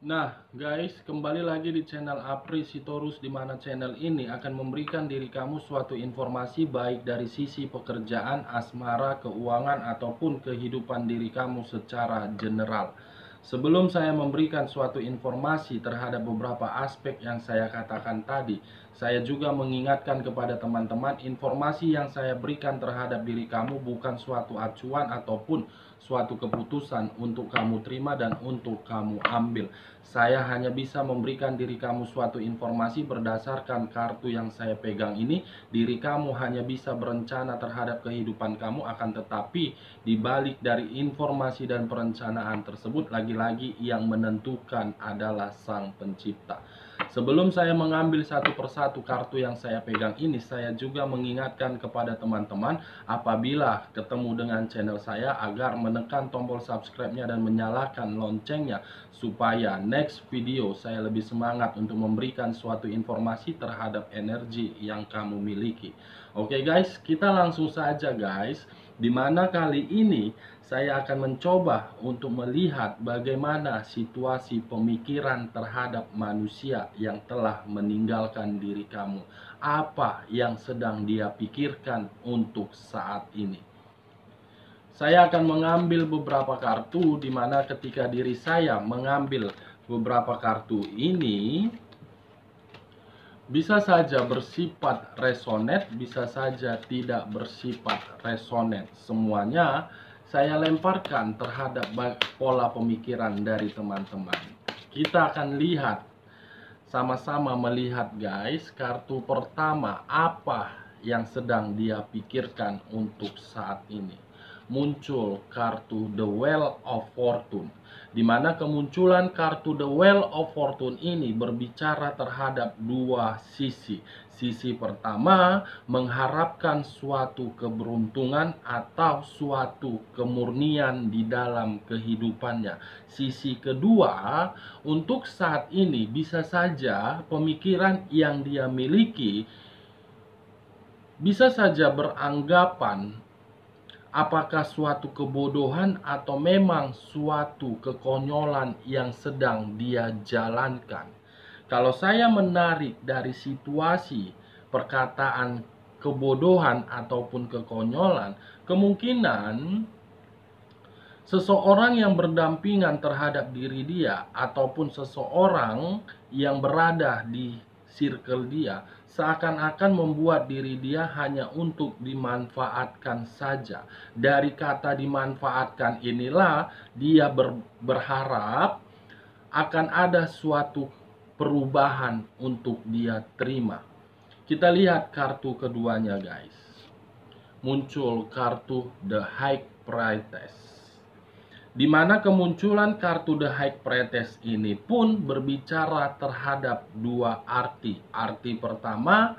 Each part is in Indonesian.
Nah, guys, kembali lagi di channel Apri Sitorus, di mana channel ini akan memberikan diri kamu suatu informasi baik dari sisi pekerjaan, asmara, keuangan, ataupun kehidupan diri kamu secara general. Sebelum saya memberikan suatu informasi terhadap beberapa aspek yang saya katakan tadi, saya juga mengingatkan kepada teman-teman, informasi yang saya berikan terhadap diri kamu bukan suatu acuan ataupun suatu keputusan untuk kamu terima dan untuk kamu ambil. Saya hanya bisa memberikan diri kamu suatu informasi berdasarkan kartu yang saya pegang ini. Diri kamu hanya bisa berencana terhadap kehidupan kamu, akan tetapi dibalik dari informasi dan perencanaan tersebut, lagi-lagi yang menentukan adalah Sang Pencipta. Sebelum saya mengambil satu persatu kartu yang saya pegang ini, saya juga mengingatkan kepada teman-teman apabila ketemu dengan channel saya agar menekan tombol subscribe-nya dan menyalakan loncengnya supaya next video saya lebih semangat untuk memberikan suatu informasi terhadap energi yang kamu miliki. Oke guys, kita langsung saja guys. Dimana kali ini saya akan mencoba untuk melihat bagaimana situasi pemikiran terhadap manusia yang telah meninggalkan diri kamu. Apa yang sedang dia pikirkan untuk saat ini. Saya akan mengambil beberapa kartu, di mana ketika diri saya mengambil beberapa kartu ini, bisa saja bersifat resonate, bisa saja tidak bersifat resonate. Semuanya saya lemparkan terhadap pola pemikiran dari teman-teman. Kita akan lihat, sama-sama melihat guys, kartu pertama apa yang sedang dia pikirkan untuk saat ini. Muncul kartu The Wheel of Fortune, di mana kemunculan kartu The Wheel of Fortune ini berbicara terhadap dua sisi. Sisi pertama mengharapkan suatu keberuntungan atau suatu kemurnian di dalam kehidupannya. Sisi kedua, untuk saat ini bisa saja pemikiran yang dia miliki bisa saja beranggapan apakah suatu kebodohan atau memang suatu kekonyolan yang sedang dia jalankan. Kalau saya menarik dari situasi perkataan kebodohan ataupun kekonyolan, kemungkinan seseorang yang berdampingan terhadap diri dia ataupun seseorang yang berada di circle dia seakan-akan membuat diri dia hanya untuk dimanfaatkan saja. Dari kata dimanfaatkan inilah dia berharap akan ada suatu perubahan untuk dia terima. Kita lihat kartu keduanya guys. Muncul kartu The High Priestess, di mana kemunculan kartu The High Priestess ini pun berbicara terhadap dua arti. Arti pertama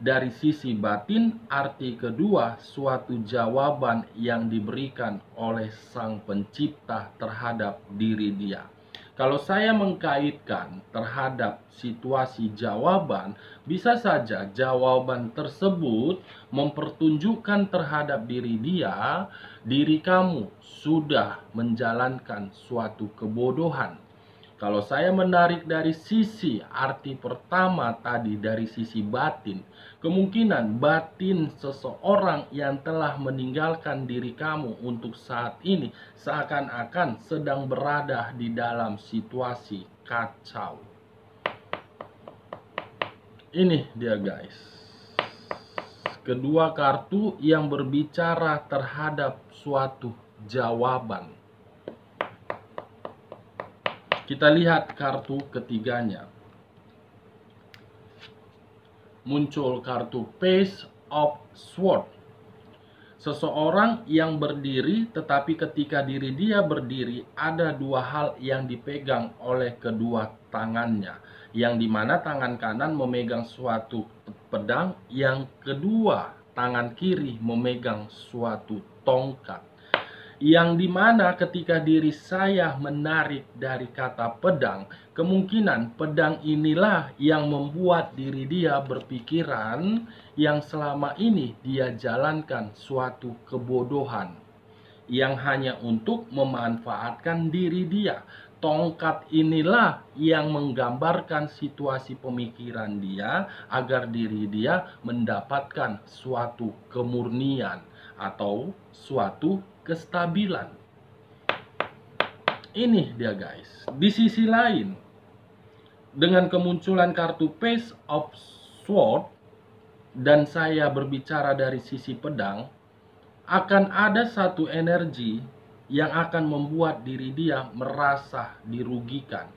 dari sisi batin, arti kedua suatu jawaban yang diberikan oleh Sang Pencipta terhadap diri dia. Kalau saya mengkaitkan terhadap situasi jawaban, bisa saja jawaban tersebut mempertunjukkan terhadap diri dia, diri kamu sudah menjalankan suatu kebodohan. Kalau saya menarik dari sisi arti pertama tadi, dari sisi batin, kemungkinan batin seseorang yang telah meninggalkan diri kamu untuk saat ini seakan-akan sedang berada di dalam situasi kacau. Ini dia guys, kedua kartu yang berbicara terhadap suatu jawaban. Kita lihat kartu ketiganya. Muncul kartu Page of Swords. Seseorang yang berdiri, tetapi ketika diri dia berdiri, ada dua hal yang dipegang oleh kedua tangannya. Yang dimana tangan kanan memegang suatu pedang, yang kedua tangan kiri memegang suatu tongkat. Yang dimana ketika diri saya menarik dari kata pedang, kemungkinan pedang inilah yang membuat diri dia berpikiran yang selama ini dia jalankan suatu kebodohan yang hanya untuk memanfaatkan diri dia. tongkat inilah yang menggambarkan situasi pemikiran dia agar diri dia mendapatkan suatu kemurnian atau suatu kestabilan. Ini dia guys. Di sisi lain, dengan kemunculan kartu Page of Swords dan saya berbicara dari sisi pedang, akan ada satu energi yang akan membuat diri dia merasa dirugikan.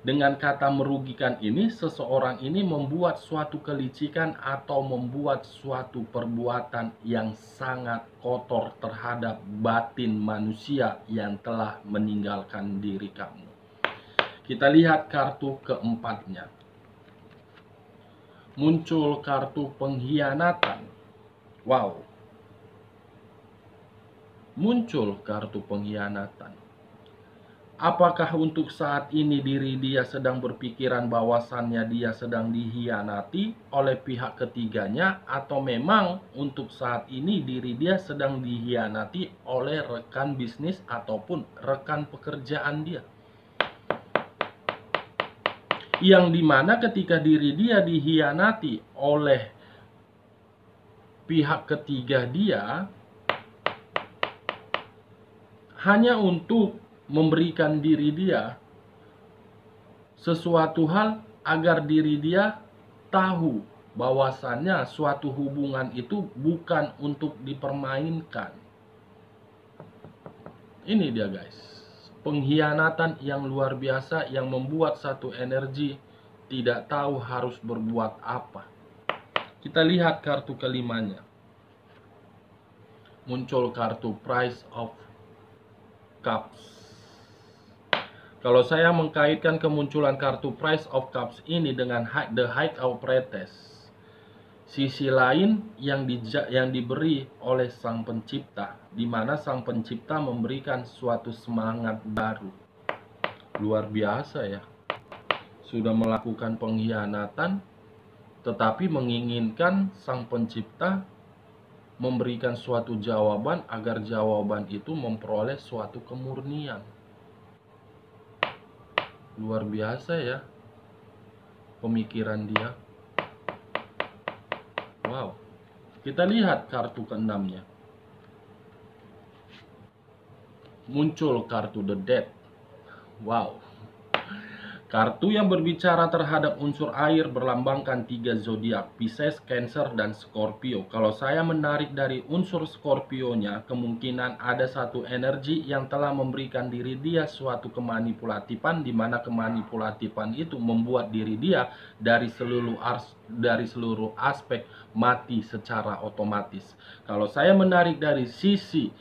Dengan kata merugikan ini, seseorang ini membuat suatu kelicikan atau membuat suatu perbuatan yang sangat kotor terhadap batin manusia yang telah meninggalkan diri kamu. Kita lihat kartu keempatnya. Muncul kartu pengkhianatan. Wow. Muncul kartu pengkhianatan. Apakah untuk saat ini diri dia sedang berpikiran bahwasannya dia sedang dikhianati oleh pihak ketiganya, atau memang untuk saat ini diri dia sedang dikhianati oleh rekan bisnis ataupun rekan pekerjaan dia? Yang dimana ketika diri dia dikhianati oleh pihak ketiga dia, hanya untuk memberikan diri dia sesuatu hal agar diri dia tahu bahwasannya suatu hubungan itu bukan untuk dipermainkan. Ini dia guys, pengkhianatan yang luar biasa yang membuat satu energi tidak tahu harus berbuat apa. Kita lihat kartu kelimanya. Muncul kartu Price of Cups. Kalau saya mengkaitkan kemunculan kartu Price of Cups ini dengan The High Priestess, sisi lain yang diberi oleh Sang Pencipta, di mana Sang Pencipta memberikan suatu semangat baru. Luar biasa ya. Sudah melakukan pengkhianatan, tetapi menginginkan Sang Pencipta memberikan suatu jawaban agar jawaban itu memperoleh suatu kemurnian. Luar biasa ya pemikiran dia. Wow. Kita lihat kartu keenamnya. Muncul kartu The Death. Wow. Kartu yang berbicara terhadap unsur air berlambangkan 3 zodiak, Pisces, Cancer, dan Scorpio. Kalau saya menarik dari unsur Scorpio-nya, kemungkinan ada satu energi yang telah memberikan diri dia suatu kemanipulatifan, di mana kemanipulatifan itu membuat diri dia dari seluruh aspek mati secara otomatis. Kalau saya menarik dari sisi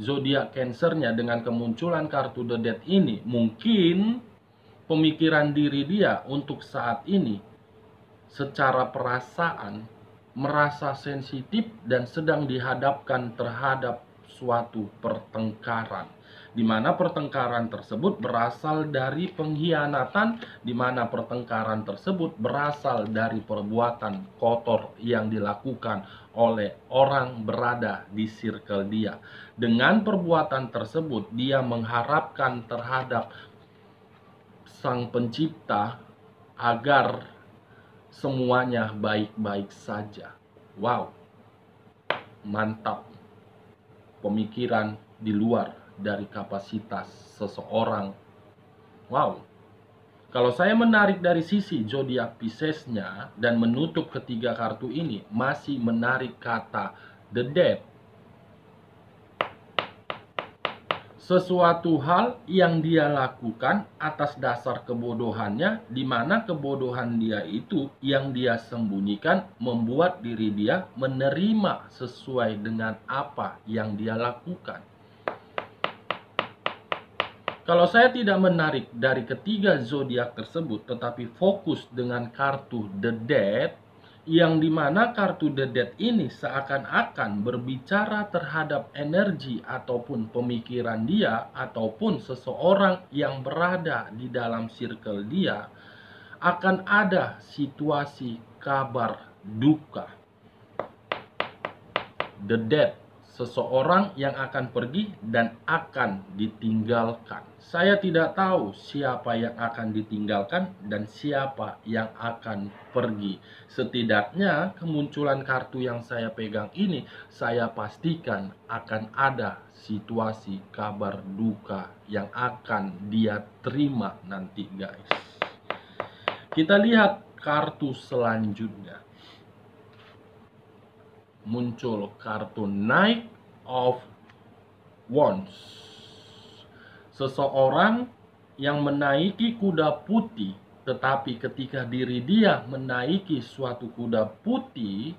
zodiak Cancer-nya dengan kemunculan kartu The Death ini, mungkin pemikiran diri dia untuk saat ini secara perasaan merasa sensitif dan sedang dihadapkan terhadap suatu pertengkaran, di mana pertengkaran tersebut berasal dari pengkhianatan, di mana pertengkaran tersebut berasal dari perbuatan kotor yang dilakukan oleh orang berada di circle dia. Dengan perbuatan tersebut dia mengharapkan terhadap Sang Pencipta agar semuanya baik-baik saja. Wow, mantap. Pemikiran di luar dari kapasitas seseorang. Wow. Kalau saya menarik dari sisi zodiak Pisces-nya dan menutup ketiga kartu ini, masih menarik kata The Death. Sesuatu hal yang dia lakukan atas dasar kebodohannya, di mana kebodohan dia itu yang dia sembunyikan membuat diri dia menerima sesuai dengan apa yang dia lakukan. Kalau saya tidak menarik dari ketiga zodiak tersebut, tetapi fokus dengan kartu The Death, yang dimana kartu The Death ini seakan-akan berbicara terhadap energi ataupun pemikiran dia ataupun seseorang yang berada di dalam circle dia, akan ada situasi kabar duka. The Death seseorang yang akan pergi dan akan ditinggalkan. Saya tidak tahu siapa yang akan ditinggalkan dan siapa yang akan pergi. Setidaknya kemunculan kartu yang saya pegang ini, saya pastikan akan ada situasi kabar duka yang akan dia terima nanti, guys. Kita lihat kartu selanjutnya. Muncul kartu Knight of Wands. Seseorang yang menaiki kuda putih, tetapi ketika diri dia menaiki suatu kuda putih,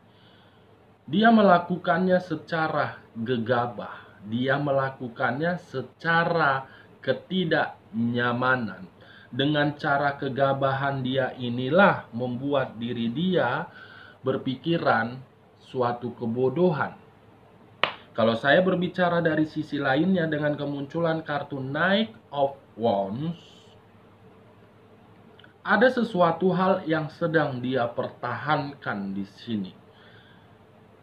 dia melakukannya secara gegabah. Dia melakukannya secara ketidaknyamanan. Dengan cara kegabahan dia inilah membuat diri dia berpikiran suatu kebodohan. Kalau saya berbicara dari sisi lainnya dengan kemunculan kartu Knight of Wands, ada sesuatu hal yang sedang dia pertahankan di sini.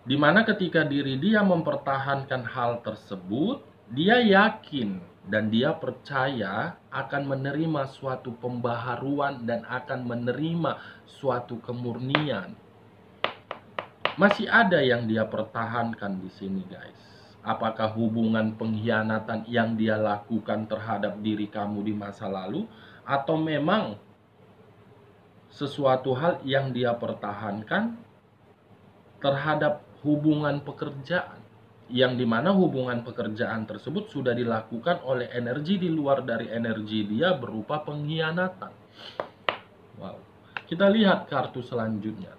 Dimana ketika diri dia mempertahankan hal tersebut, dia yakin dan dia percaya akan menerima suatu pembaharuan dan akan menerima suatu kemurnian. Masih ada yang dia pertahankan di sini, guys. Apakah hubungan pengkhianatan yang dia lakukan terhadap diri kamu di masa lalu, atau memang sesuatu hal yang dia pertahankan terhadap hubungan pekerjaan, yang dimana hubungan pekerjaan tersebut sudah dilakukan oleh energi di luar dari energi dia berupa pengkhianatan. Wow. Kita lihat kartu selanjutnya.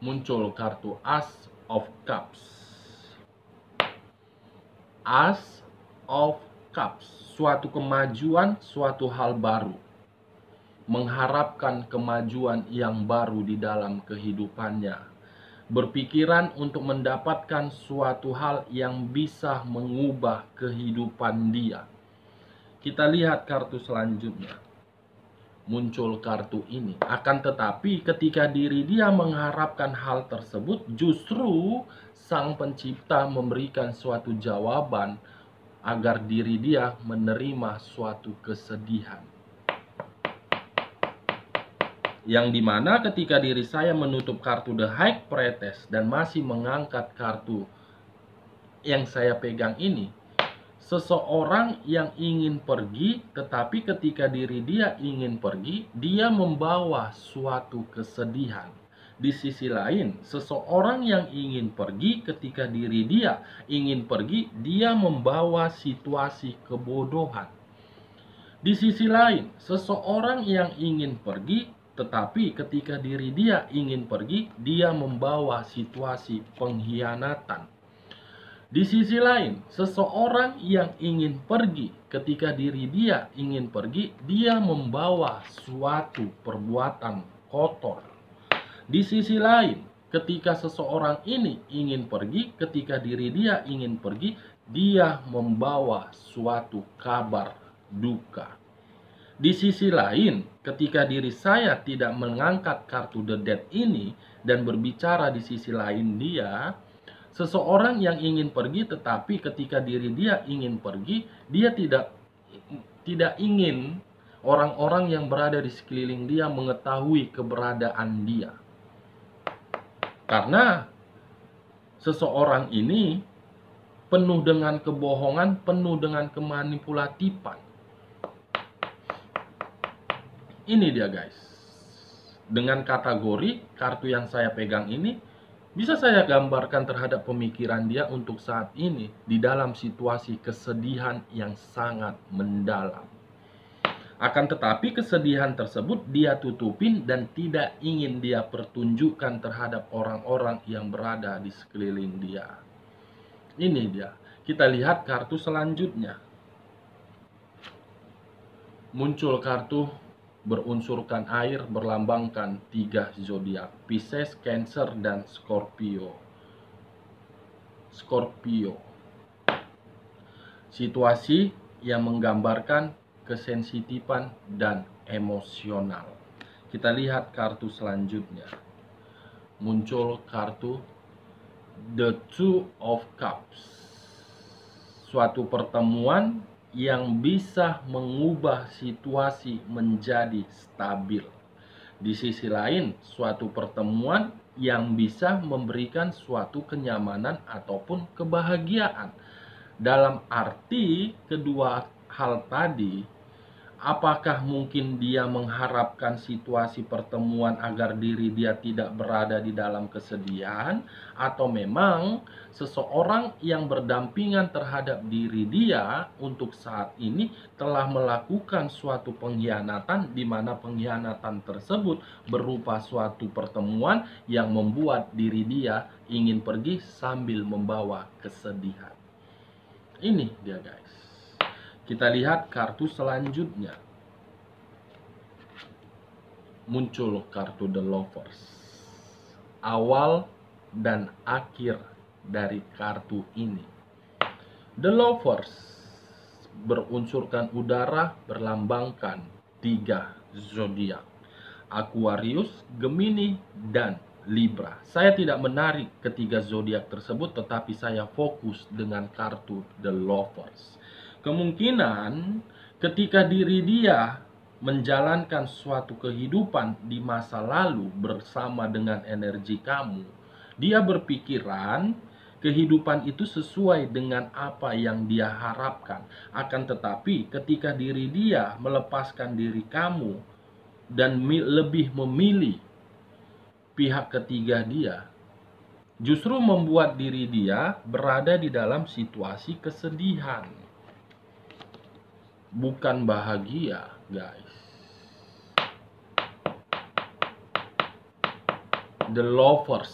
Muncul kartu As of Cups. As of Cups, suatu kemajuan, suatu hal baru. Mengharapkan kemajuan yang baru di dalam kehidupannya. Berpikiran untuk mendapatkan suatu hal yang bisa mengubah kehidupan dia. Kita lihat kartu selanjutnya. Muncul kartu ini. Akan tetapi ketika diri dia mengharapkan hal tersebut, justru Sang Pencipta memberikan suatu jawaban agar diri dia menerima suatu kesedihan. Yang dimana ketika diri saya menutup kartu The High Priestess dan masih mengangkat kartu yang saya pegang ini, seseorang yang ingin pergi, tetapi ketika diri dia ingin pergi, dia membawa suatu kesedihan. Di sisi lain, seseorang yang ingin pergi, ketika diri dia ingin pergi, dia membawa situasi kebodohan. Di sisi lain, seseorang yang ingin pergi, tetapi ketika diri dia ingin pergi, dia membawa situasi pengkhianatan. Di sisi lain, seseorang yang ingin pergi, ketika diri dia ingin pergi, dia membawa suatu perbuatan kotor. Di sisi lain, ketika seseorang ini ingin pergi, ketika diri dia ingin pergi, dia membawa suatu kabar duka. Di sisi lain, ketika diri saya tidak mengangkat kartu The Death ini dan berbicara di sisi lain dia, seseorang yang ingin pergi, tetapi ketika diri dia ingin pergi, dia tidak ingin orang-orang yang berada di sekeliling dia mengetahui keberadaan dia. Karena seseorang ini penuh dengan kebohongan, penuh dengan kemanipulatifan. Ini dia, guys. Dengan kategori kartu yang saya pegang ini, bisa saya gambarkan terhadap pemikiran dia untuk saat ini di dalam situasi kesedihan yang sangat mendalam. Akan tetapi kesedihan tersebut dia tutupin dan tidak ingin dia pertunjukkan terhadap orang-orang yang berada di sekeliling dia. Ini dia. Kita lihat kartu selanjutnya. Muncul kartu berunsurkan air, berlambangkan 3 zodiak: Pisces, Cancer, dan Scorpio. Situasi yang menggambarkan kesensitifan dan emosional. Kita lihat kartu selanjutnya. Muncul kartu The Two of Cups. Suatu pertemuan yang bisa mengubah situasi menjadi stabil. Di sisi lain, suatu pertemuan yang bisa memberikan suatu kenyamanan ataupun kebahagiaan. Dalam arti kedua hal tadi, apakah mungkin dia mengharapkan situasi pertemuan agar diri dia tidak berada di dalam kesedihan, atau memang seseorang yang berdampingan terhadap diri dia untuk saat ini telah melakukan suatu pengkhianatan, di mana pengkhianatan tersebut berupa suatu pertemuan yang membuat diri dia ingin pergi sambil membawa kesedihan. Ini dia guys. Kita lihat kartu selanjutnya. Muncul kartu The Lovers. Awal dan akhir dari kartu ini. The Lovers berunsurkan udara, berlambangkan 3 zodiak: Aquarius, Gemini, dan Libra. Saya tidak menarik ketiga zodiak tersebut, tetapi saya fokus dengan kartu The Lovers. Kemungkinan ketika diri dia menjalankan suatu kehidupan di masa lalu bersama dengan energi kamu, dia berpikiran kehidupan itu sesuai dengan apa yang dia harapkan. Akan tetapi ketika diri dia melepaskan diri kamu dan lebih memilih pihak ketiga dia, justru membuat diri dia berada di dalam situasi kesedihan. Bukan bahagia, guys. The Lovers,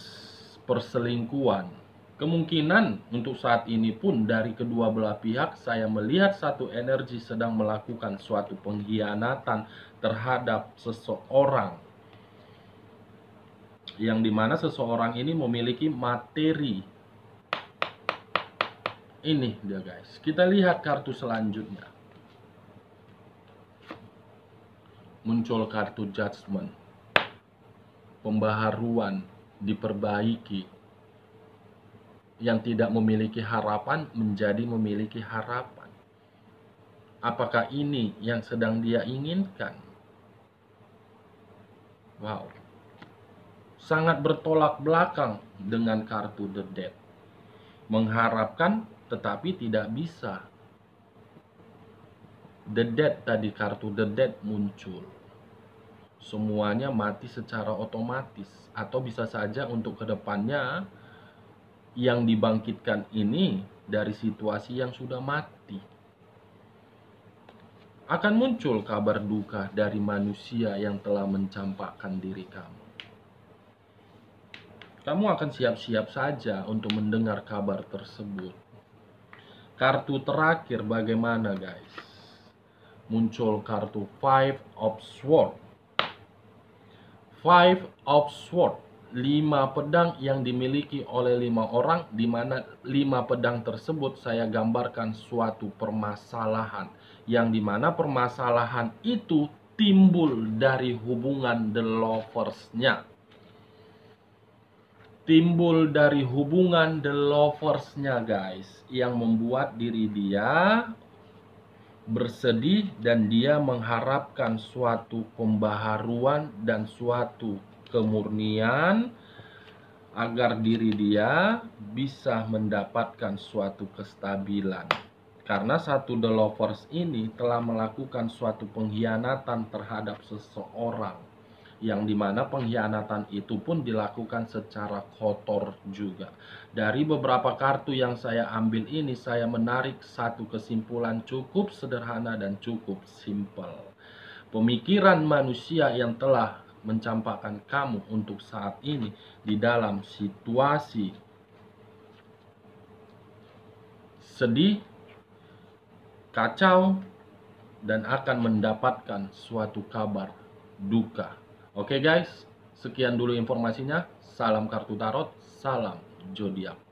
perselingkuhan. Kemungkinan untuk saat ini pun dari kedua belah pihak saya melihat satu energi sedang melakukan suatu pengkhianatan terhadap seseorang, yang dimana seseorang ini memiliki materi. Ini dia guys. Kita lihat kartu selanjutnya. Muncul kartu Judgment. Pembaharuan, diperbaiki. Yang tidak memiliki harapan menjadi memiliki harapan. Apakah ini yang sedang dia inginkan? Wow. Sangat bertolak belakang dengan kartu The Death. Mengharapkan tetapi tidak bisa. The Death tadi, kartu The Death muncul. Semuanya mati secara otomatis, atau bisa saja untuk kedepannya yang dibangkitkan ini dari situasi yang sudah mati. Akan muncul kabar duka dari manusia yang telah mencampakkan diri kamu. Kamu akan siap-siap saja untuk mendengar kabar tersebut. Kartu terakhir bagaimana guys? Muncul kartu Five of Swords. Five of Swords, 5 pedang yang dimiliki oleh 5 orang, di mana 5 pedang tersebut saya gambarkan suatu permasalahan, yang dimana permasalahan itu timbul dari hubungan The Lovers-nya. Timbul dari hubungan The Lovers-nya guys, yang membuat diri dia bersedih dan dia mengharapkan suatu pembaharuan dan suatu kemurnian agar diri dia bisa mendapatkan suatu kestabilan. Karena satu The Lovers ini telah melakukan suatu pengkhianatan terhadap seseorang, yang dimana pengkhianatan itu pun dilakukan secara kotor juga. Dari beberapa kartu yang saya ambil ini, saya menarik satu kesimpulan cukup sederhana dan cukup simpel. Pemikiran manusia yang telah mencampakkan kamu untuk saat ini di dalam situasi sedih, kacau, dan akan mendapatkan suatu kabar duka. Oke guys, sekian dulu informasinya. Salam kartu tarot, salam zodiak.